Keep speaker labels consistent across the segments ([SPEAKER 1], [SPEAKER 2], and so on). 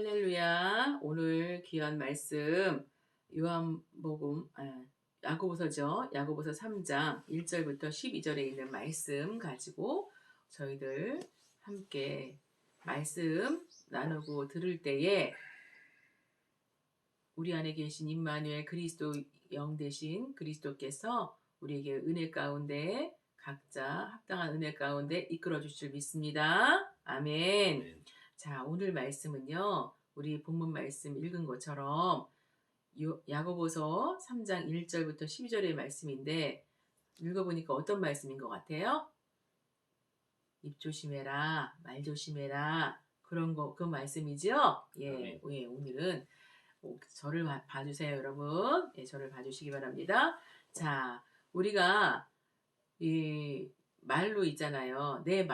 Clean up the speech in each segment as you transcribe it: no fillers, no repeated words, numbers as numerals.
[SPEAKER 1] 할렐루야. 오늘 귀한 말씀 요한복음 야고보서죠. 야고보서 3장 1절부터 12절에 있는 말씀 가지고 저희들 함께 말씀 나누고 들을 때에 우리 안에 계신 임마누엘 그리스도 영 되신 그리스도께서 우리에게 은혜 가운데 각자 합당한 은혜 가운데 이끌어 주실 줄 믿습니다. 아멘.
[SPEAKER 2] 아멘.
[SPEAKER 1] 자, 오늘 말씀은요. 우리 본문 말씀 읽은 것처럼 야고보서 3장 1절부터 12절의 말씀인데 읽어보니까 어떤 말씀인 것 같아요? 입 조심해라, 말 조심해라. 그 말씀이죠? 예,
[SPEAKER 2] 아멘.
[SPEAKER 1] 예, 오늘은 저를 봐주세요, 여러분. 예, 저를 봐주시기 바랍니다. 자, 우리가 이 말로 있잖아요. 내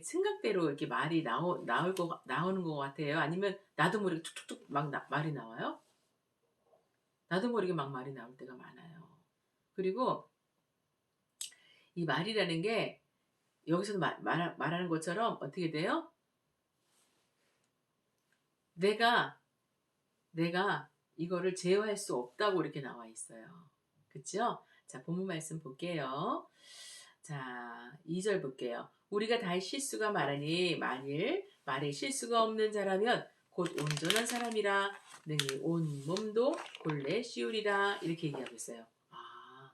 [SPEAKER 1] 생각대로 이렇게 말이 나오는 것 같아요. 아니면 나도 모르게 툭툭툭 말이 나와요. 나도 모르게 막 말이 나올 때가 많아요. 그리고 이 말이라는 게 여기서도 말하는 것처럼 어떻게 돼요? 내가 이거를 제어할 수 없다고 이렇게 나와 있어요. 그쵸? 자, 본문 말씀 볼게요. 자, 2절 볼게요. 우리가 다의 실수가 많으니 만일 말에 실수가 없는 자라면 곧 온전한 사람이라 능히 온 몸도 본래 씌우리라 이렇게 얘기하고 있어요. 아,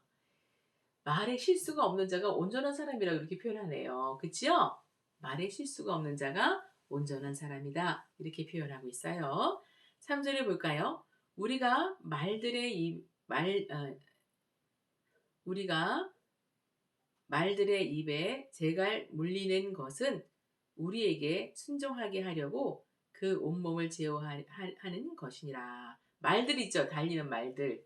[SPEAKER 1] 말에 실수가 없는 자가 온전한 사람이라고 이렇게 표현하네요. 그치요? 말에 실수가 없는 자가 온전한 사람이다 이렇게 표현하고 있어요. 3절에 볼까요? 우리가 우리가 말들의 입에 재갈 물리는 것은 우리에게 순종하게 하려고 그 온몸을 제어하는 것이니라. 말들 있죠? 달리는 말들.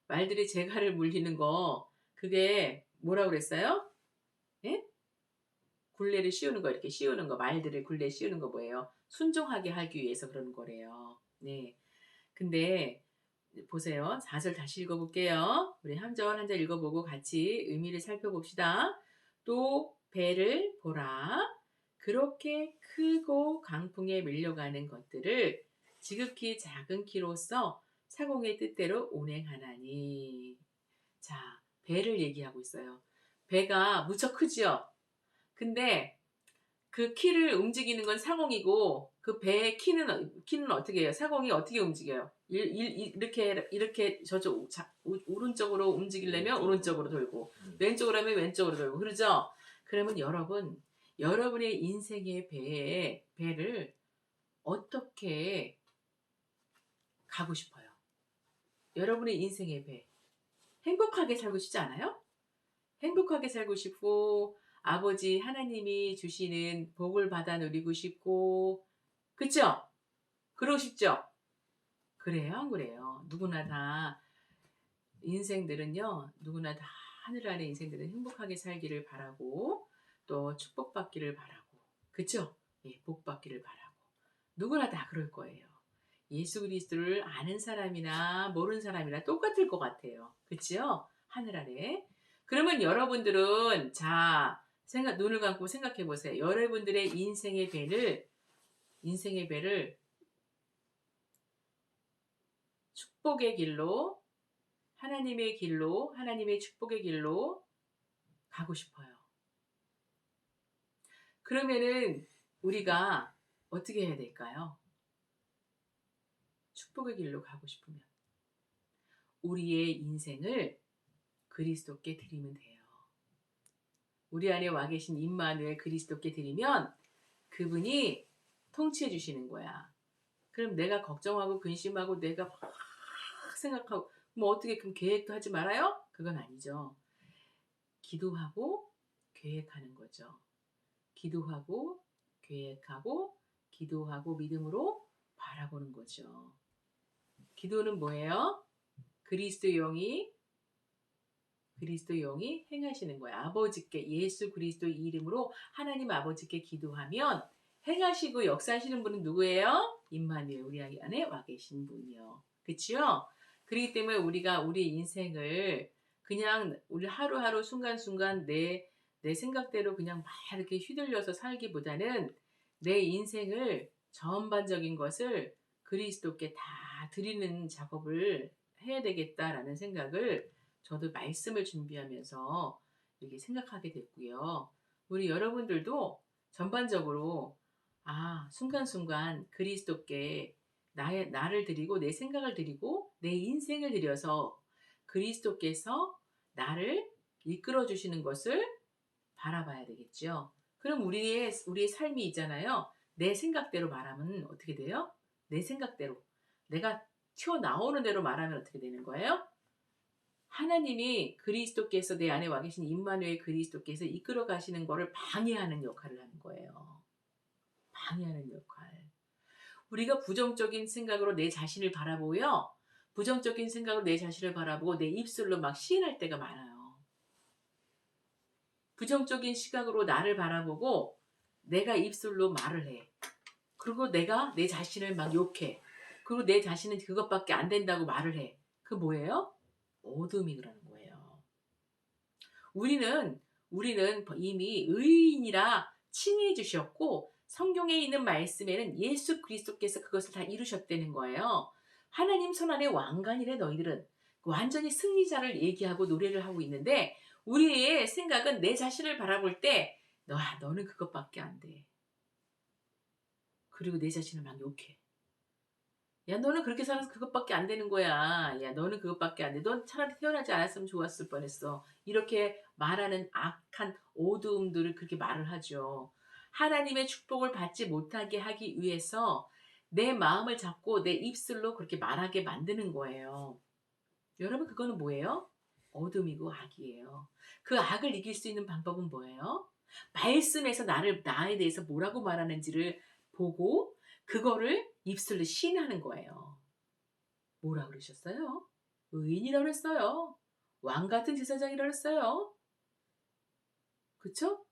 [SPEAKER 1] 말들이 재갈을 물리는 거, 그게 뭐라고 그랬어요? 예? 굴레를 씌우는 거, 이렇게 씌우는 거, 말들을 굴레 씌우는 거 뭐예요? 순종하게 하기 위해서 그러는 거래요. 네. 근데 보세요. 4절 다시 읽어볼게요. 우리 한 절 한 절 읽어보고 같이 의미를 살펴봅시다. 또 배를 보라. 그렇게 크고 강풍에 밀려가는 것들을 지극히 작은 키로서 사공의 뜻대로 운행하나니. 자, 배를 얘기하고 있어요. 배가 무척 크지요? 근데 그 키를 움직이는 건 사공이고 그 배의 키는 어떻게 해요? 사공이 어떻게 움직여요? 이렇게 저쪽 오른쪽으로 움직이려면 오른쪽으로 돌고 왼쪽으로 하면 왼쪽으로 돌고 그러죠? 그러면 여러분의 인생의 배를 어떻게 가고 싶어요? 여러분의 인생의 배 행복하게 살고 싶지 않아요? 행복하게 살고 싶고 아버지 하나님이 주시는 복을 받아 누리고 싶고 그쵸? 그러고 싶죠? 그래요? 안 그래요? 누구나 다 인생들은요. 누구나 다 하늘 아래 인생들은 행복하게 살기를 바라고 또 축복받기를 바라고 그쵸? 예, 복받기를 바라고 누구나 다 그럴 거예요. 예수 그리스도를 아는 사람이나 모르는 사람이나 똑같을 것 같아요. 그치요? 하늘 아래. 그러면 여러분들은 눈을 감고 생각해 보세요. 여러분들의 인생의 배를 축복의 길로, 하나님의 길로, 하나님의 축복의 길로 가고 싶어요. 그러면은 우리가 어떻게 해야 될까요? 축복의 길로 가고 싶으면 우리의 인생을 그리스도께 드리면 돼요. 우리 안에 와 계신 임마누엘 그리스도께 드리면 그분이 통치해 주시는 거야. 그럼 내가 걱정하고 근심하고 내가 막 생각하고 뭐 어떻게 그럼 계획도 하지 말아요? 그건 아니죠. 기도하고 계획하는 거죠. 기도하고 계획하고 기도하고 믿음으로 바라보는 거죠. 기도는 뭐예요? 그리스도 영이 행하시는 거예요. 아버지께 예수 그리스도의 이름으로 하나님 아버지께 기도하면 행하시고 역사하시는 분은 누구예요? 임마누엘 우리 안에 와 계신 분이요. 그치요? 그렇기 때문에 우리가 우리 인생을 그냥 우리 하루하루 순간순간 내 생각대로 그냥 막 이렇게 휘둘려서 살기보다는 내 인생을 전반적인 것을 그리스도께 다 드리는 작업을 해야 되겠다라는 생각을 저도 말씀을 준비하면서 이렇게 생각하게 됐고요. 우리 여러분들도 전반적으로 순간순간 그리스도께 나를 드리고 내 생각을 드리고 내 인생을 드려서 그리스도께서 나를 이끌어 주시는 것을 바라봐야 되겠죠. 그럼 우리의 삶이 있잖아요. 내 생각대로 말하면 어떻게 돼요? 내 생각대로. 내가 튀어나오는 대로 말하면 어떻게 되는 거예요? 하나님이 그리스도께서 내 안에 와 계신 임마누엘 그리스도께서 이끌어 가시는 거를 방해하는 역할을 하는 거예요. 방해하는 역할. 우리가 부정적인 생각으로 내 자신을 바라보고요. 부정적인 생각으로 내 자신을 바라보고 내 입술로 막 시인할 때가 많아요. 부정적인 시각으로 나를 바라보고 내가 입술로 말을 해. 그리고 내가 내 자신을 막 욕해. 그리고 내 자신은 그것밖에 안 된다고 말을 해. 그 뭐예요? 어둠이 그러는 거예요. 우리는 이미 의인이라 칭해 주셨고 성경에 있는 말씀에는 예수 그리스도께서 그것을 다 이루셨다는 거예요. 하나님 손안에 왕관이래 너희들은. 완전히 승리자를 얘기하고 노래를 하고 있는데 우리의 생각은 내 자신을 바라볼 때 너는 그것밖에 안 돼. 그리고 내 자신을 막 욕해. 야, 너는 그렇게 살아서 그것밖에 안 되는 거야. 야, 너는 그것밖에 안 돼. 넌 차라리 태어나지 않았으면 좋았을 뻔했어. 이렇게 말하는 악한 어두움들을 그렇게 말을 하죠. 하나님의 축복을 받지 못하게 하기 위해서 내 마음을 잡고 내 입술로 그렇게 말하게 만드는 거예요. 여러분, 그거는 뭐예요? 어둠이고 악이에요. 그 악을 이길 수 있는 방법은 뭐예요? 말씀에서 나에 대해서 뭐라고 말하는지를 보고 그거를 입술로 시인하는 거예요. 뭐라 그러셨어요? 의인이라고 그랬어요. 왕 같은 제사장이라고 그랬어요. 그쵸?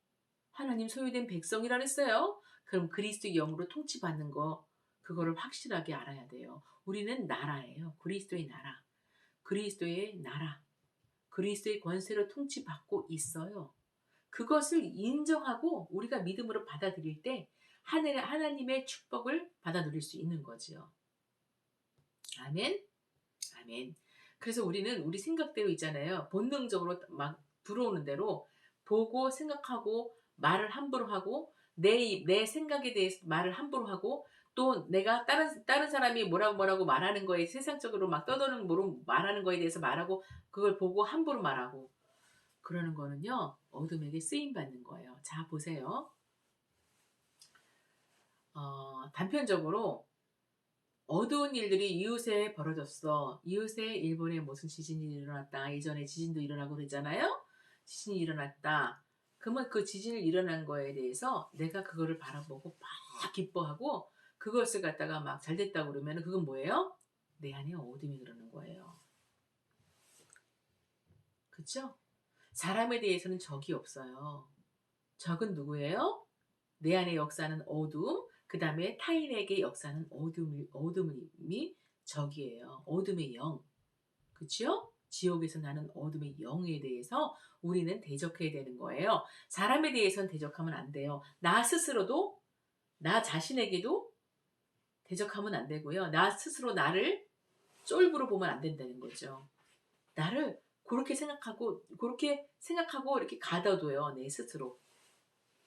[SPEAKER 1] 하나님 소유된 백성이라고 그랬어요. 그럼 그리스도의 영으로 통치받는 거 그거를 확실하게 알아야 돼요. 우리는 나라예요. 그리스도의 나라. 그리스도의 나라. 그리스도의 권세로 통치받고 있어요. 그것을 인정하고 우리가 믿음으로 받아들일 때 하나님의 축복을 받아 누릴 수 있는 거지요. 아멘. 아멘. 그래서 우리는 우리 생각대로 있잖아요. 본능적으로 막 들어오는 대로 보고 생각하고 말을 함부로 하고 내 생각에 대해서 말을 함부로 하고 또 내가 다른 사람이 뭐라고 말하는 거에 세상적으로 막 떠도는 말하는 거에 대해서 말하고 그걸 보고 함부로 말하고 그러는 거는요. 어둠에게 쓰임 받는 거예요. 자, 보세요. 단편적으로 어두운 일들이 이웃에 벌어졌어. 이웃에 일본에 무슨 지진이 일어났다. 예전에 지진도 일어나고 그랬잖아요. 지진이 일어났다. 그러면 그 지진이 일어난 거에 대해서 내가 그거를 바라보고 막 기뻐하고 그것을 갖다가 막 잘 됐다고 그러면 그건 뭐예요? 내 안에 어둠이 그러는 거예요. 그쵸? 사람에 대해서는 적이 없어요. 적은 누구예요? 내 안에 역사는 어둠, 그 다음에 타인에게 역사는 어둠이 적이에요. 어둠의 영. 그쵸? 지옥에서 나는 어둠의 영에 대해서 우리는 대적해야 되는 거예요. 사람에 대해서는 대적하면 안 돼요. 나 스스로도, 나 자신에게도 대적하면 안 되고요. 나 스스로 나를 쫄부로 보면 안 된다는 거죠. 나를 그렇게 생각하고 이렇게 가둬둬요. 내 스스로.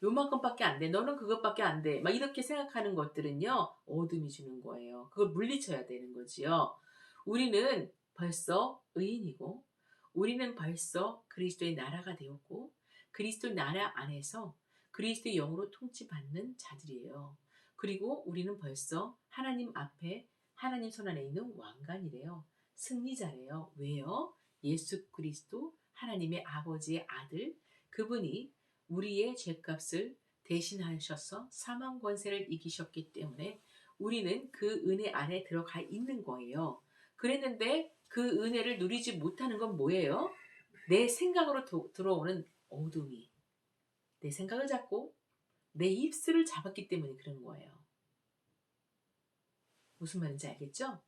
[SPEAKER 1] 요만큼밖에 안 돼. 너는 그것밖에 안 돼. 막 이렇게 생각하는 것들은요. 어둠이 주는 거예요. 그걸 물리쳐야 되는 거지요. 우리는 벌써 의인이고 우리는 벌써 그리스도의 나라가 되었고 그리스도 나라 안에서 그리스도의 영으로 통치받는 자들이에요. 그리고 우리는 벌써 하나님 앞에 하나님 손안에 있는 왕관이래요. 승리자래요. 왜요? 예수 그리스도 하나님의 아버지의 아들 그분이 우리의 죄값을 대신하셔서 사망 권세를 이기셨기 때문에 우리는 그 은혜 안에 들어가 있는 거예요. 그랬는데 그 은혜를 누리지 못하는 건 뭐예요? 내 생각으로 들어오는 어둠이 내 생각을 잡고 내 입술을 잡았기 때문에 그런 거예요. 무슨 말인지 알겠죠?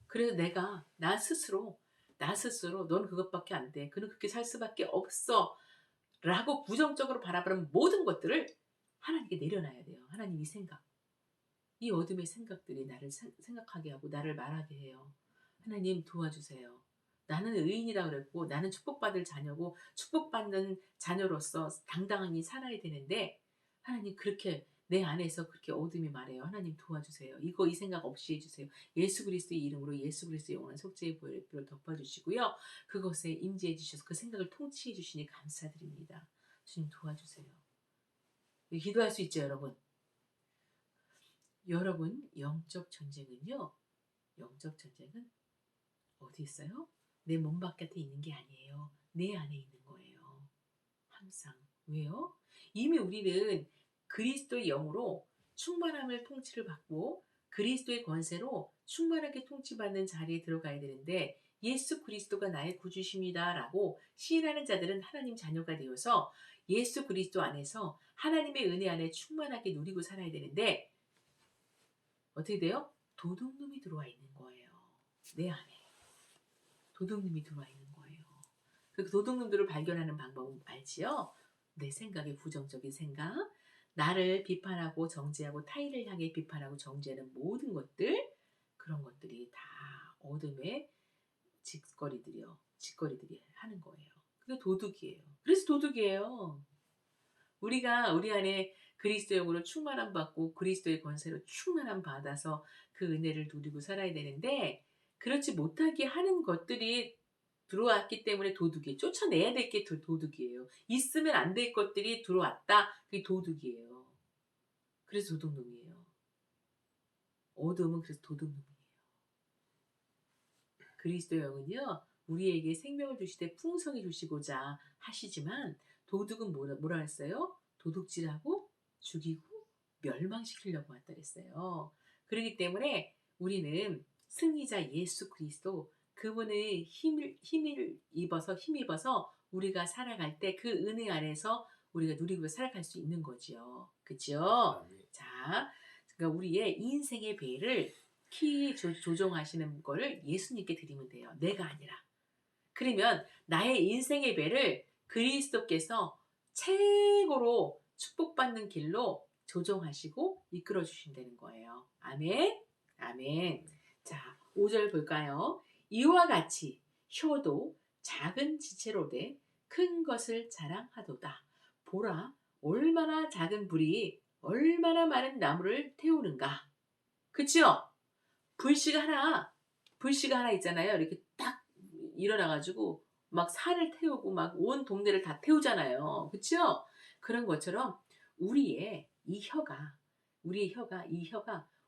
[SPEAKER 1] 그래서 내가 나 스스로 넌 그것밖에 안 돼. 그는 그렇게 살 수밖에 없어. 라고 부정적으로 바라보는 모든 것들을 하나님께 내려놔야 돼요. 하나님 이 생각. 이 어둠의 생각들이 나를 생각하게 하고 나를 말하게 해요. 하나님 도와주세요. 나는 의인이라 그랬고 나는 축복받을 자녀고 축복받는 자녀로서 당당히 살아야 되는데 하나님 그렇게 내 안에서 그렇게 어둠이 말해요. 하나님 도와주세요. 이 생각 없이 해주세요. 예수 그리스도의 이름으로 예수 그리스도의 영원한 속죄의 보혈로 덮어주시고요. 그것에 임재해 주셔서 그 생각을 통치해 주시니 감사드립니다. 주님 도와주세요. 기도할 수 있죠, 여러분. 여러분, 영적 전쟁은 어디 있어요? 내 몸 바깥에 있는 게 아니에요. 내 안에 있는 거예요. 항상. 왜요? 이미 우리는 그리스도의 영으로 충만함을 통치를 받고 그리스도의 권세로 충만하게 통치받는 자리에 들어가야 되는데 예수 그리스도가 나의 구주십니다라고 시인하는 자들은 하나님 자녀가 되어서 예수 그리스도 안에서 하나님의 은혜 안에 충만하게 누리고 살아야 되는데 어떻게 돼요? 도둑놈이 들어와 있는 거예요. 내 안에. 도둑놈이 들어와 있는 거예요. 그 도둑놈들을 발견하는 방법은 알지요? 내 생각의 부정적인 생각, 나를 비판하고 정죄하고 타인을 향해 비판하고 정죄하는 모든 것들, 그런 것들이 다 어둠의 짓거리들이 하는 거예요. 그게 도둑이에요. 그래서 도둑이에요. 우리가 우리 안에 그리스도의 영으로 충만함 받고 그리스도의 권세로 충만함 받아서 그 은혜를 누리고 살아야 되는데 그렇지 못하게 하는 것들이 들어왔기 때문에 도둑이에요. 쫓아내야 될 게 도둑이에요. 있으면 안 될 것들이 들어왔다. 그게 도둑이에요. 그래서 도둑놈이에요. 어둠은 그래서 도둑놈이에요. 그리스도의 영은요. 우리에게 생명을 주시되 풍성히 주시고자 하시지만 도둑은 뭐라 했어요? 도둑질하고 죽이고 멸망시키려고 왔다 그랬어요. 그렇기 때문에 우리는 승리자 예수 그리스도 그분의 힘입어서 우리가 살아갈 때 그 은혜 안에서 우리가 누리고 살아갈 수 있는 거지요. 그죠? 자, 그러니까 우리의 인생의 배를 키 조종하시는 거를 예수님께 드리면 돼요. 내가 아니라. 그러면 나의 인생의 배를 그리스도께서 최고로 축복받는 길로 조종하시고 이끌어 주신다는 거예요. 아멘. 아멘. 자, 5절 볼까요? 이와 같이 혀도 작은 지체로되 큰 것을 자랑하도다. 보라, 얼마나 작은 불이 얼마나 많은 나무를 태우는가. 그치요? 불씨가 하나 있잖아요. 이렇게 딱 일어나가지고 막 산을 태우고 막 온 동네를 다 태우잖아요. 그쵸? 그런 것처럼 우리의 혀가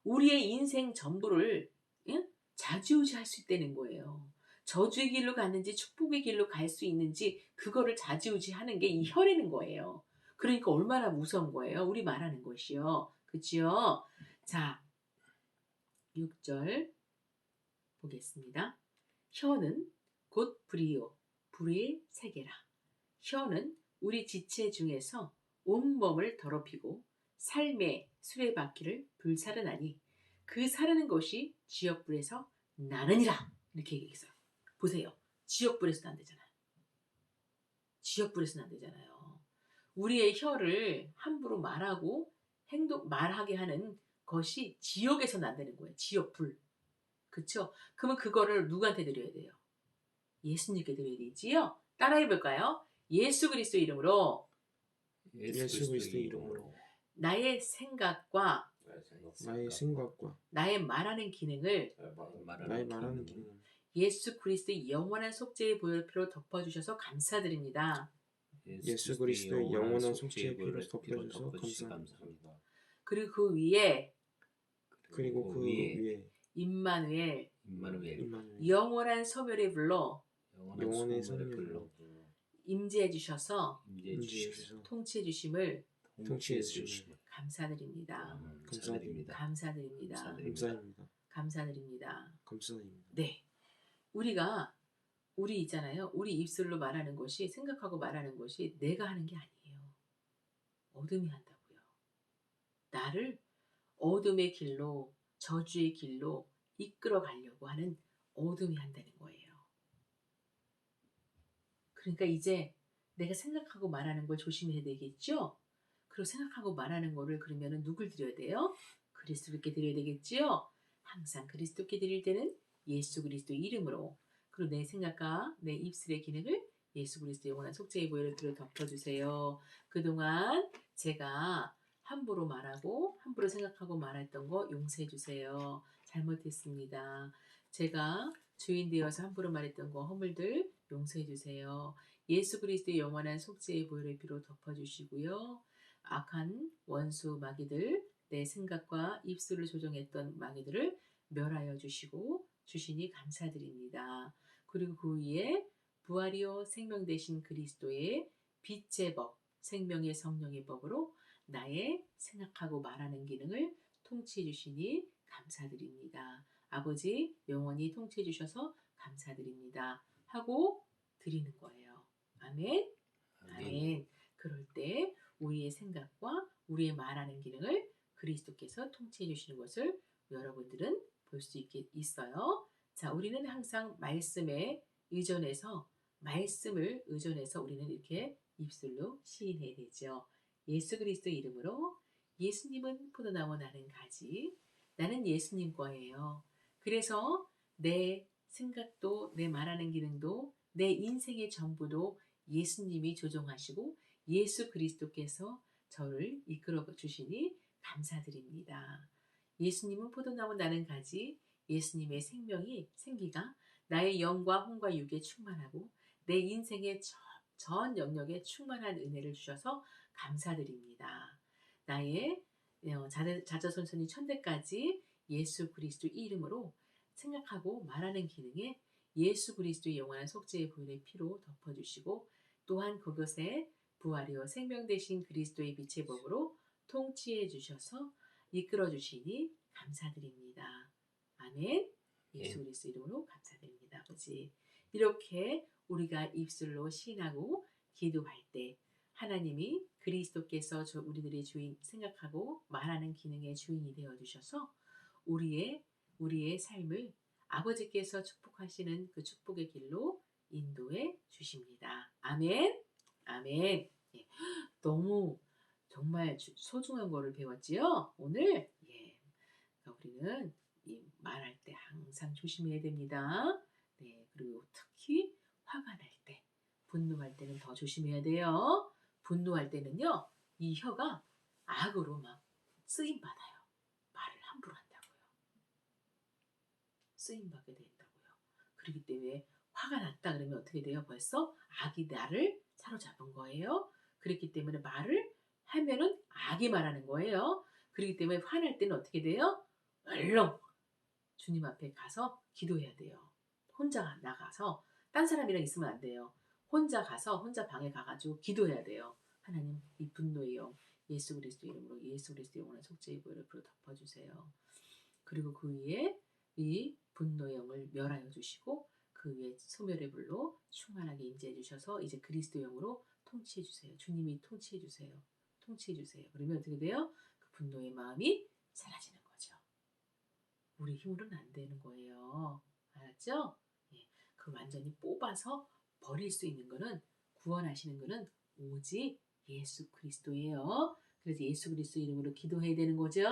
[SPEAKER 1] 우리의 인생 전부를 응? 좌지우지할 수 있다는 거예요. 저주의 길로 갔는지 축복의 길로 갈 수 있는지 그거를 좌지우지하는 게 이 혀라는 거예요. 그러니까 얼마나 무서운 거예요. 우리 말하는 것이요. 그치요? 자, 6절 보겠습니다. 혀는 곧 불이요 불의 세계라. 혀는 우리 지체 중에서 온몸을 더럽히고 삶의 수레바퀴를 불사르나니 그 사르는 것이 지옥불에서 나느니라. 이렇게 얘기했어요. 보세요. 지옥불에서는 안 되잖아요. 지옥불에서는 안 되잖아요. 우리의 혀를 함부로 말하게 하는 것이 지옥에서는 안 되는 거예요. 지옥불. 그쵸? 그러면 그거를 누구한테 드려야 돼요? 예수님께 드려야 되지요? 따라해 볼까요? 예수 그리스도 이름으로
[SPEAKER 2] 예수 그리스도의 이름으로
[SPEAKER 1] 나의 생각과 나의 말하는 기능을 예수 그리스도의 영원한 속죄의 보혈피로 덮어주셔서 감사드립니다.
[SPEAKER 2] 예수 그리스도의 영원한 속죄의 피로 덮어주셔서 감사합니다.
[SPEAKER 1] 그리고 그 위에 임마누엘 영원한 소멸의 불로 임재해 주셔서 통치해 주심을 감사드립니다. 감사드립니다. 네, 우리 있잖아요. 우리 입술로 말하는 것이 생각하고 말하는 것이 내가 하는 게 아니에요. 어둠이 한다고요. 나를 어둠의 길로 저주의 길로 이끌어 가려고 하는 어둠이 한다는 거예요. 그러니까 이제 내가 생각하고 말하는 걸 조심해야 되겠죠? 그리고 생각하고 말하는 거를 그러면은 누굴 드려야 돼요? 그리스도께 드려야 되겠지요. 항상 그리스도께 드릴 때는 예수 그리스도 이름으로, 그리고 내 생각과 내 입술의 기능을 예수 그리스도 영원한 속죄의 보혈로 덮어주세요. 그동안 제가 함부로 말하고 함부로 생각하고 말했던 거 용서해 주세요. 잘못했습니다. 제가 주인 되어서 함부로 말했던 거 허물들 용서해 주세요. 예수 그리스도의 영원한 속죄의 보혈의 피로 덮어주시고요. 악한 원수 마귀들, 내 생각과 입술을 조종했던 마귀들을 멸하여 주시고 주시니 감사드립니다. 그리고 그 위에 부활이요 생명 되신 그리스도의 빛의 법, 생명의 성령의 법으로 나의 생각하고 말하는 기능을 통치해 주시니 감사드립니다. 아버지 영원히 통치해 주셔서 감사드립니다. 하고 드리는 거예요. 아멘. 아멘. 그럴 때 우리의 생각과 우리의 말하는 기능을 그리스도께서 통치해 주시는 것을 여러분들은 볼 수 있어요. 자, 우리는 항상 말씀을 의존해서 우리는 이렇게 입술로 시인해야 되죠. 예수 그리스도 이름으로 예수님은 포도나무 나는 가지, 나는 예수님 거예요. 그래서 내 생각도 내 말하는 기능도 내 인생의 전부도 예수님이 조종하시고 예수 그리스도께서 저를 이끌어 주시니 감사드립니다. 예수님은 포도나무 나는 가지, 예수님의 생기가 나의 영과 혼과 육에 충만하고 내 인생의 전 영역에 충만한 은혜를 주셔서 감사드립니다. 나의 자자손손이 천대까지 예수 그리스도 이름으로 생각하고 말하는 기능에 예수 그리스도의 영원한 속죄의 보혈의 피로 덮어주시고 또한 그것에 부활이요 생명 되신 그리스도의 빛의 법으로 통치해 주셔서 이끌어 주시니 감사드립니다. 아멘. 예수 그리스도 이름으로 감사드립니다. 아버지. 이렇게 우리가 입술로 시인하고 기도할 때 하나님이 그리스도께서 우리들의 주인 생각하고 말하는 기능의 주인이 되어 주셔서 우리의 삶을 아버지께서 축복하시는 그 축복의 길로 인도해 주십니다. 아멘. 아멘. 예. 너무 정말 소중한 거를 배웠지요. 오늘 그러니까 우리는 말할 때 항상 조심해야 됩니다. 네, 그리고 특히 화가 날 때, 분노할 때는 더 조심해야 돼요. 분노할 때는요, 이 혀가 악으로 막 쓰임 받아요. 말을 함부로 한다고요. 쓰임 받게 된다고요. 그렇기 때문에 화가 났다 그러면 어떻게 돼요? 벌써 악이 나를 사로잡은 거예요. 그렇기 때문에 말을 하면은 악이 말하는 거예요. 그렇기 때문에 화날 때는 어떻게 돼요? 얼렁 주님 앞에 가서 기도해야 돼요. 혼자 나가서 딴 사람이랑 있으면 안 돼요. 혼자 방에 가가지고 기도해야 돼요. 하나님 이 분노의 영 예수 그리스도 이름으로 예수 그리스도 영원한 속죄의 보혈을 불어 덮어주세요. 그리고 그 위에 이 분노의 영을 멸하여 주시고 그 위에 소멸의 불로 충만하게 임재해 주셔서 이제 그리스도 영으로 통치해 주세요. 주님이 통치해 주세요. 통치해 주세요. 그러면 어떻게 돼요? 그 분노의 마음이 사라지는 거죠. 우리 힘으로는 안 되는 거예요. 알았죠? 예, 그 완전히 뽑아서 버릴 수 있는 거는 구원하시는 거는 오직 예수 그리스도예요. 그래서 예수 그리스도 이름으로 기도해야 되는 거죠.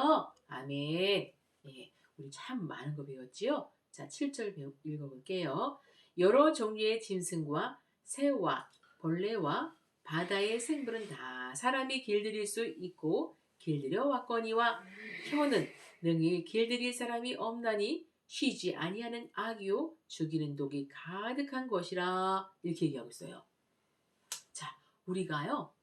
[SPEAKER 1] 아멘. 예, 우리 참 많은 거 배웠지요? 자, 7절 읽어볼게요. 여러 종류의 짐승과 새와 벌레와 바다의 생물은 다 사람이 길들일 수 있고 길들여 왔거니와 혀는 능히 길들일 사람이 없나니 쉬지 아니하는 악이요 죽이는 독이 가득한 것이라 이렇게 얘기하고 있어요. 자, 우리가요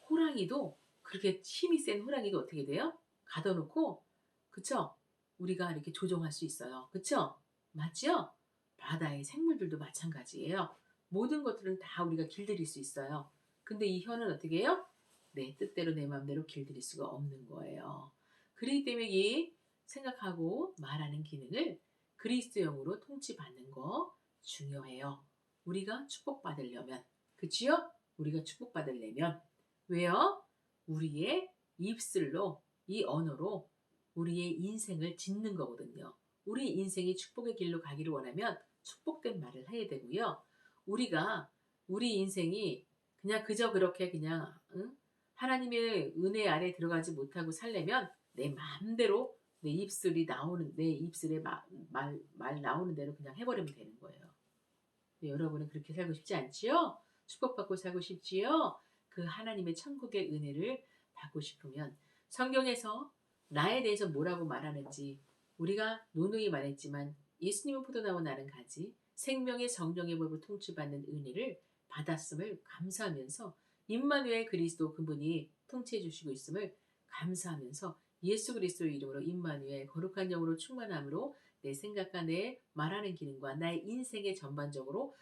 [SPEAKER 1] 호랑이도 그렇게 힘이 센 호랑이도 어떻게 돼요? 가둬놓고 그쵸? 우리가 이렇게 조종할 수 있어요. 그쵸? 맞죠? 바다의 생물들도 마찬가지예요. 모든 것들은 다 우리가 길들일 수 있어요. 근데 이 혀는 어떻게 해요? 내 뜻대로 내 마음대로 길들일 수가 없는 거예요. 그렇기 때문에 이 생각하고 말하는 기능을 그리스도형으로 통치받는 거 중요해요. 우리가 축복받으려면 그치요? 우리가 축복받으려면 왜요? 우리의 입술로 이 언어로 우리의 인생을 짓는 거거든요. 우리 인생이 축복의 길로 가기를 원하면 축복된 말을 해야 되고요. 우리 인생이 그냥 그저 그렇게 그냥 하나님의 은혜 아래 들어가지 못하고 살려면 내 마음대로 내 입술이 나오는 내 입술에 말 나오는 대로 그냥 해버리면 되는 거예요. 근데 여러분은 그렇게 살고 싶지 않지요? 축복받고 살고 싶지요? 그 하나님의 천국의 은혜를 받고 싶으면 성경에서 나에 대해서 뭐라고 말하는지 우리가 누누이 말했지만 예수님은 포도나무 나는 가지 생명의 성령의 법으로 통치받는 은혜를 받았음을 감사하면서 임마누엘 그리스도 그분이 통치해 주시고 있음을 감사하면서 예수 그리스도의 이름으로 임마누엘 거룩한 영으로 충만함으로 내 생각과 내 말하는 기능과 나의 인생의 전반적으로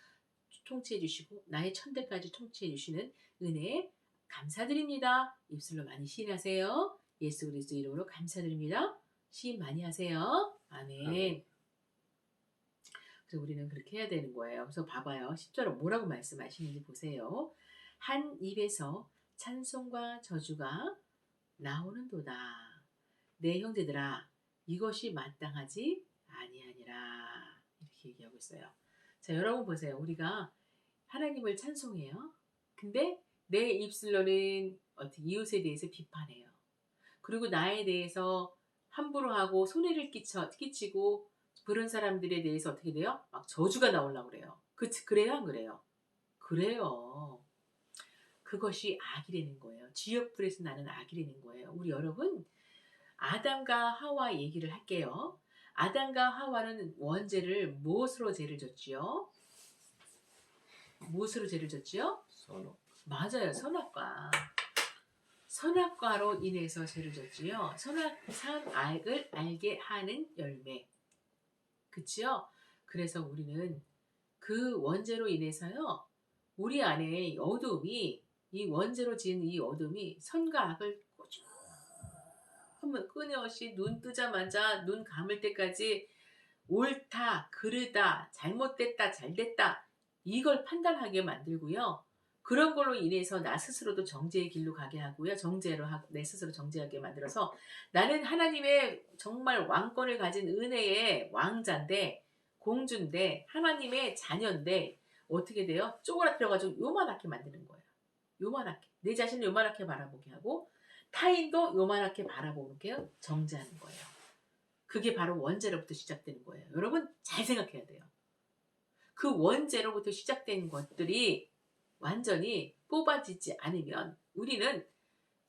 [SPEAKER 1] 통치해 주시고 나의 천대까지 통치해 주시는 은혜에 감사드립니다. 입술로 많이 시인하세요. 예수 그리스도 이름으로 감사드립니다. 시인 많이 하세요. 아멘. 그래서 우리는 그렇게 해야 되는 거예요. 그래서 봐봐요. 10절에 뭐라고 말씀하시는지 보세요. 한 입에서 찬송과 저주가 나오는도다. 내 형제들아 이것이 마땅하지 아니하니라. 이렇게 얘기하고 있어요. 자, 여러분 보세요. 우리가 하나님을 찬송해요. 근데 내 입술로는 어떻게 이웃에 대해서 비판해요. 그리고 나에 대해서 함부로 하고 손해를 끼치고 그런 사람들에 대해서 어떻게 돼요? 막 저주가 나오려고 그래요. 그래요? 안 그래요? 그래요. 그것이 악이라는 거예요. 지역불에서 나는 악이라는 거예요. 우리 여러분 아담과 하와 얘기를 할게요. 아담과 하와는 원죄를 무엇으로 죄를 졌지요? 무엇으로 죄를 졌지요?
[SPEAKER 2] 선악.
[SPEAKER 1] 맞아요. 선악과. 선악과로 인해서 죄를 졌지요. 선악을 알게 하는 열매. 그치요? 그래서 우리는 그 원죄로 인해서요. 우리 안에 어둠이 이 원죄로 지은 이 어둠이 선과 악을 끊임없이 눈 뜨자마자 눈 감을 때까지 옳다, 그르다, 잘못됐다, 잘됐다 이걸 판단하게 만들고요. 그런 걸로 인해서 나 스스로도 정죄의 길로 가게 하고요. 내 스스로 정죄하게 만들어서 나는 하나님의 정말 왕권을 가진 은혜의 왕자인데 공주인데 하나님의 자녀인데 어떻게 돼요? 쪼그라뜨려가지고 요만하게 만드는 거예요. 요만하게. 내 자신을 요만하게 바라보게 하고 타인도 요만하게 바라보게 정죄하는 거예요. 그게 바로 원죄로부터 시작되는 거예요. 여러분 잘 생각해야 돼요. 그 원죄로부터 시작된 것들이 완전히 뽑아지지 않으면 우리는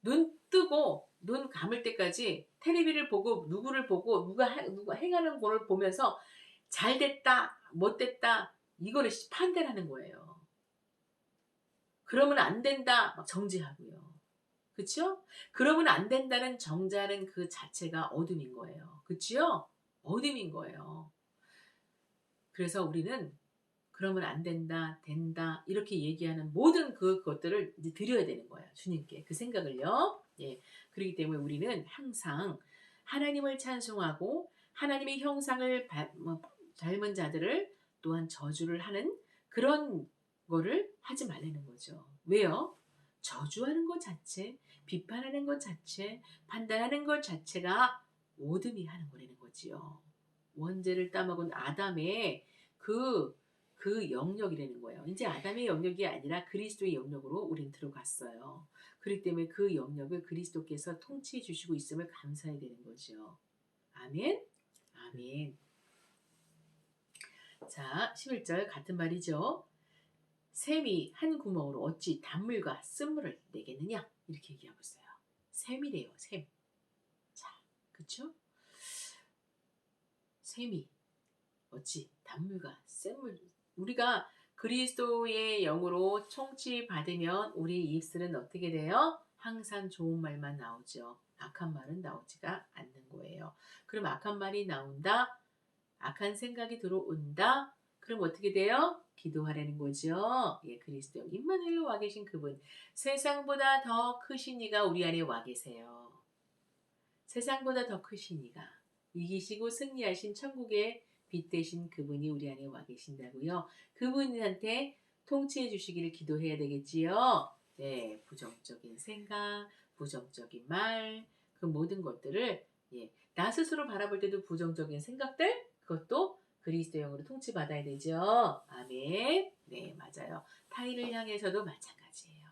[SPEAKER 1] 눈 뜨고 눈 감을 때까지 텔레비를 보고 누구를 보고 누가 행하는 거를 보면서 잘됐다 못됐다 이거를 판단하는 거예요. 그러면 안 된다 막 정죄하고요. 그렇죠? 그러면 안 된다는 정죄하는 그 자체가 어둠인 거예요. 그렇죠? 어둠인 거예요. 그래서 우리는 그러면 안 된다, 된다 이렇게 얘기하는 모든 그것들을 이제 드려야 되는 거예요. 주님께 그 생각을요. 예, 그렇기 때문에 우리는 항상 하나님을 찬송하고 하나님의 형상을 닮은 자들을 또한 저주를 하는 그런 거를 하지 말라는 거죠. 왜요? 저주하는 것 자체, 비판하는 것 자체, 판단하는 것 자체가 오둠이 하는 거라는 거지요. 원죄를 따먹은 아담의 그 영역이라는 거예요. 이제 아담의 영역이 아니라 그리스도의 영역으로 우린 들어갔어요. 그렇기 때문에 그 영역을 그리스도께서 통치해 주시고 있음을 감사해야 되는 거죠. 아멘? 아멘. 자, 11절 같은 말이죠. 샘이 한 구멍으로 어찌 단물과 쓴물을 내겠느냐? 이렇게 얘기하고 있어요. 샘이래요, 샘. 자, 그쵸? 샘이 어찌 단물과 쓴물 우리가 그리스도의 영으로 통치받으면 우리 입술은 어떻게 돼요? 항상 좋은 말만 나오죠. 악한 말은 나오지가 않는 거예요. 그럼 악한 말이 나온다? 악한 생각이 들어온다? 그럼 어떻게 돼요? 기도하라는 거죠. 예, 그리스도 임마누엘로 와 계신 그분. 세상보다 더 크신 이가 우리 안에 와 계세요. 세상보다 더 크신 이가 이기시고 승리하신 천국의 빛 되신 그분이 우리 안에 와 계신다고요. 그분한테 통치해 주시기를 기도해야 되겠지요. 네, 부정적인 생각, 부정적인 말, 그 모든 것들을 나 스스로 바라볼 때도 부정적인 생각들 그것도 그리스도 영으로 통치받아야 되죠. 아멘. 네, 맞아요. 타인을 향해서도 마찬가지예요.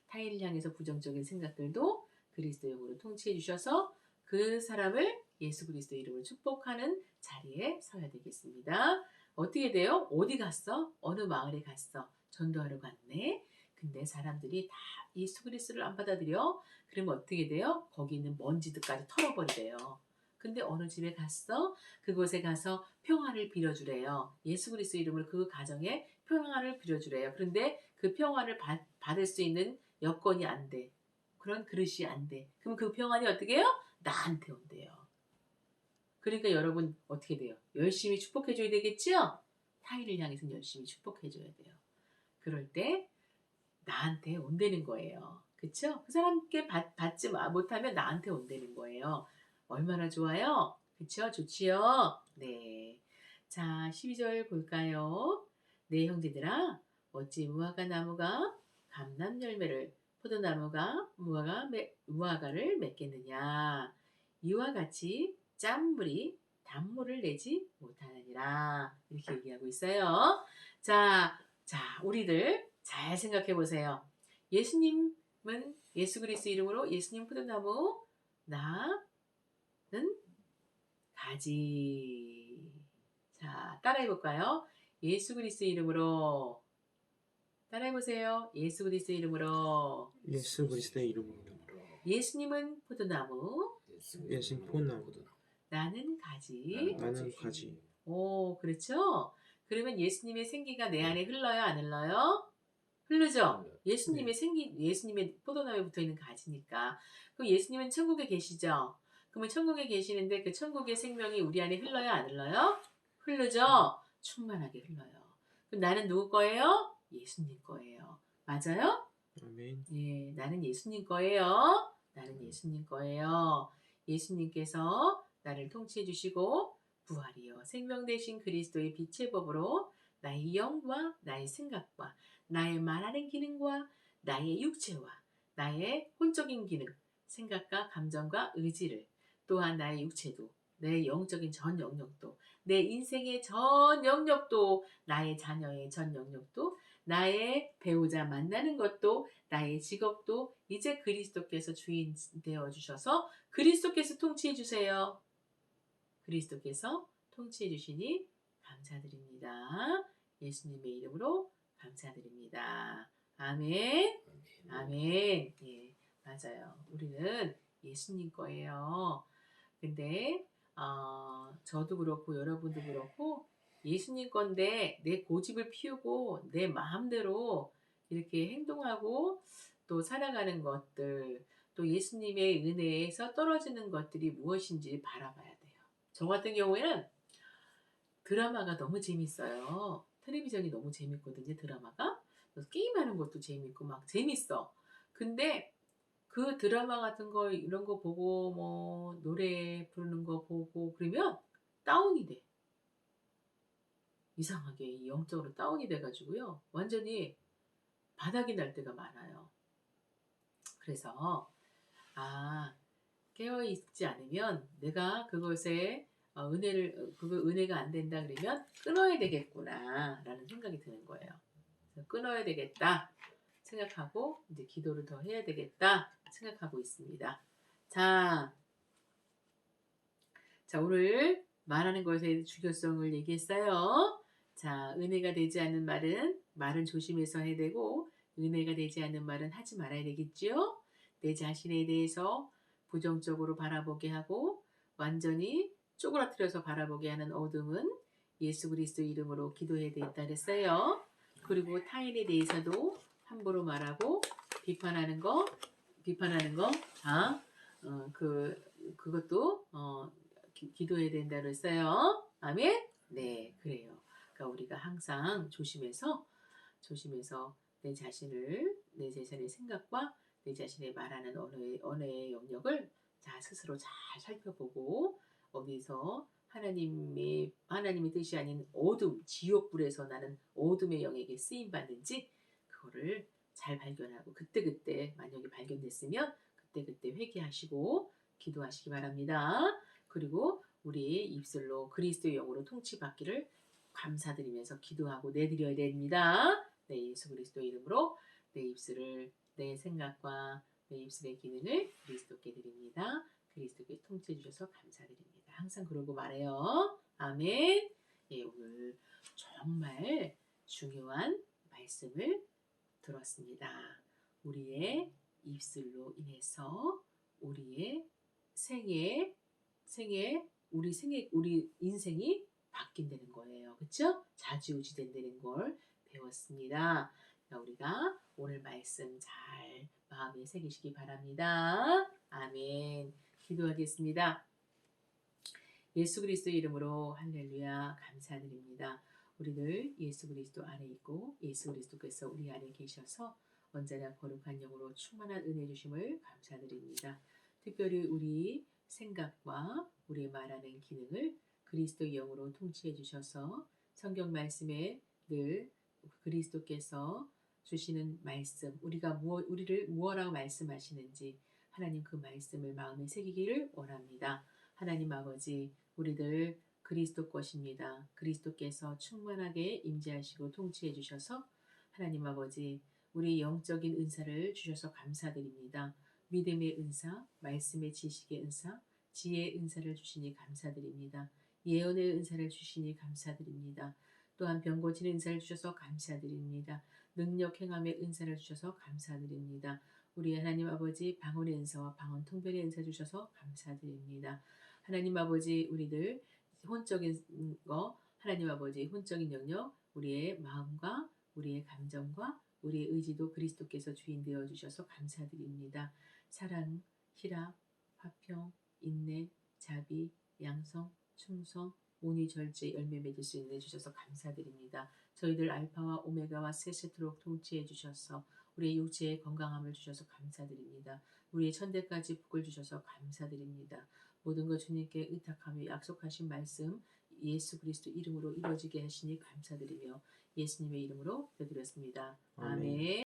[SPEAKER 1] 타인을 향해서 부정적인 생각들도 그리스도 영으로 통치해 주셔서 그 사람을 예수 그리스도 이름으로 축복하는 자리에 서야 되겠습니다. 어떻게 돼요? 어디 갔어? 어느 마을에 갔어? 전도하러 갔네. 근데 사람들이 다 예수 그리스도를 안 받아들여. 그러면 어떻게 돼요? 거기 있는 먼지들까지 털어버리래요. 근데 어느 집에 갔어? 그곳에 가서 평화를 빌어주래요. 예수 그리스도 이름으로 그 가정에 평화를 빌어주래요. 그런데 그 평화를 받을 수 있는 여건이 안 돼. 그런 그릇이 안 돼. 그럼 그 평안이 어떻게 해요? 나한테 온대요. 그러니까 여러분 어떻게 돼요? 열심히 축복해줘야 되겠죠? 타인을 향해서 열심히 축복해줘야 돼요. 그럴 때 나한테 온다는 거예요. 그쵸? 그 사람께 받지 못하면 나한테 온다는 거예요. 얼마나 좋아요? 그쵸? 좋지요? 네. 자, 12절 볼까요? 네, 형제들아, 어찌 무화과 나무가 감람 열매를, 포도나무가 무화과를 맺겠느냐? 이와 같이 짠물이 단물을 내지 못하느니라. 이렇게 얘기하고 있어요. 자, 우리들 잘 생각해 보세요. 예수님은 예수 그리스도 이름으로 예수님 포도나무, 나는 가지. 자, 따라해 볼까요? 예수 그리스도 이름으로 따라해 보세요. 예수 그리스도 이름으로
[SPEAKER 2] 예수 그리스도의 이름으로
[SPEAKER 1] 예수님은 포도나무,
[SPEAKER 2] 예수님 포도나무
[SPEAKER 1] 나는 가지.
[SPEAKER 2] 나는 가지.
[SPEAKER 1] 오, 그렇죠? 그러면 예수님의 생기가 내 안에 흘러요, 안 흘러요? 흐르죠? 예수님의 예수님의 포도나무에 붙어 있는 가지니까. 그럼 예수님은 천국에 계시죠? 그러면 천국에 계시는데 그 천국의 생명이 우리 안에 흘러요, 안 흘러요? 흐르죠? 충만하게 흘러요. 그럼 나는 누구 거예요? 예수님 거예요. 맞아요?
[SPEAKER 2] 아멘.
[SPEAKER 1] 예, 나는 예수님 거예요. 나는 예수님 거예요. 예수님께서 나를 통치해 주시고 부활이요 생명 되신 그리스도의 빛의 법으로 나의 영과 나의 생각과 나의 말하는 기능과 나의 육체와 나의 혼적인 기능, 생각과 감정과 의지를 또한 나의 육체도 내 영적인 전 영역도 내 인생의 전 영역도 나의 자녀의 전 영역도 나의 배우자 만나는 것도 나의 직업도 이제 그리스도께서 주인 되어 주셔서 그리스도께서 통치해 주세요. 그리스도께서 통치해 주시니 감사드립니다. 예수님의 이름으로 감사드립니다. 아멘. 아멘. 예, 맞아요. 우리는 예수님 거예요. 근데 저도 그렇고 여러분도 그렇고 예수님 건데 내 고집을 피우고 내 마음대로 이렇게 행동하고 또 살아가는 것들 또 예수님의 은혜에서 떨어지는 것들이 무엇인지 바라봐야 돼요. 저 같은 경우에는 드라마가 너무 재밌어요. 텔레비전이 너무 재밌거든요, 드라마가. 그래서 게임하는 것도 재밌고 막 재밌어. 근데 그 드라마 같은 거 이런 거 보고 뭐 노래 부르는 거 보고 그러면 다운이 돼. 이상하게 영적으로 다운이 돼가지고요. 완전히 바닥이 날 때가 많아요. 그래서 깨어있지 않으면 내가 그것에 은혜가 안 된다 그러면 끊어야 되겠구나 라는 생각이 드는 거예요. 그래서 끊어야 되겠다 생각하고 이제 기도를 더 해야 되겠다 생각하고 있습니다. 자, 오늘 말하는 것의 중요성을 얘기했어요. 자, 은혜가 되지 않는 말은 조심해서 해야 되고 은혜가 되지 않는 말은 하지 말아야 되겠죠. 내 자신에 대해서 부정적으로 바라보게 하고 완전히 쪼그라뜨려서 바라보게 하는 어둠은 예수 그리스도 이름으로 기도해야 되겠다 그랬어요. 그리고 타인에 대해서도 함부로 말하고 비판하는 거 그것도 기도해야 된다 그랬어요. 아멘? 네, 그래요. 그러니까 우리가 항상 조심해서 내 자신의 생각과 내 자신의 말하는 언어의 영역을 스스로 잘 살펴보고 어디서 하나님의 뜻이 아닌 어둠, 지옥불에서 나는 어둠의 영에게 쓰임 받는지 그거를 잘 발견하고 그때 만약에 발견됐으면 그때 회개하시고 기도하시기 바랍니다. 그리고 우리 입술로 그리스도의 영으로 통치받기를 감사드리면서 기도하고 내드려야 됩니다. 네, 예수 그리스도 이름으로 내 입술을 내 생각과 내 입술의 기능을 그리스도께 드립니다. 그리스도께 통치해 주셔서 감사드립니다. 항상 그러고 말해요. 아멘. 예, 오늘 정말 중요한 말씀을 들었습니다. 우리의 입술로 인해서 우리의 우리 인생이 바뀐다는 거예요. 그렇죠? 좌지우지 된다는 걸 배웠습니다. 우리가 오늘 말씀 잘 마음에 새기시기 바랍니다. 아멘. 기도하겠습니다. 예수 그리스도 이름으로 할렐루야 감사드립니다. 우리들 예수 그리스도 안에 있고 예수 그리스도께서 우리 안에 계셔서 언제나 거룩한 영으로 충만한 은혜 주심을 감사드립니다. 특별히 우리 생각과 우리 말하는 기능을 그리스도의 영으로 통치해 주셔서 성경 말씀에 늘 그리스도께서 주시는 말씀, 우리를 무엇라고 말씀하시는지 하나님 그 말씀을 마음에 새기기를 원합니다. 하나님 아버지, 우리들 그리스도 것입니다. 그리스도께서 충만하게 임재하시고 통치해 주셔서 하나님 아버지, 우리 영적인 은사를 주셔서 감사드립니다. 믿음의 은사, 말씀의 지식의 은사, 지혜의 은사를 주시니 감사드립니다. 예언의 은사를 주시니 감사드립니다. 또한 병 고치는 은사를 주셔서 감사드립니다. 능력 행함의 은사를 주셔서 감사드립니다. 우리 하나님 아버지 방언의 은사와 방언 통변의 은사 주셔서 감사드립니다. 하나님 아버지 우리들 혼적인 거 하나님 아버지 혼적인 영역 우리의 마음과 우리의 감정과 우리의 의지도 그리스도께서 주인 되어 주셔서 감사드립니다. 사랑, 희락, 화평, 인내, 자비, 양성, 충성, 온유 절제 열매 맺을 수 있는 주셔서 감사드립니다. 저희들 알파와 오메가와 세세토록 통치해 주셔서 우리의 육체의 건강함을 주셔서 감사드립니다. 우리의 천대까지 복을 주셔서 감사드립니다. 모든 것 주님께 의탁하며 약속하신 말씀 예수 그리스도 이름으로 이루어지게 하시니 감사드리며 예수님의 이름으로 기도드렸습니다.
[SPEAKER 2] 아멘.
[SPEAKER 1] 아멘.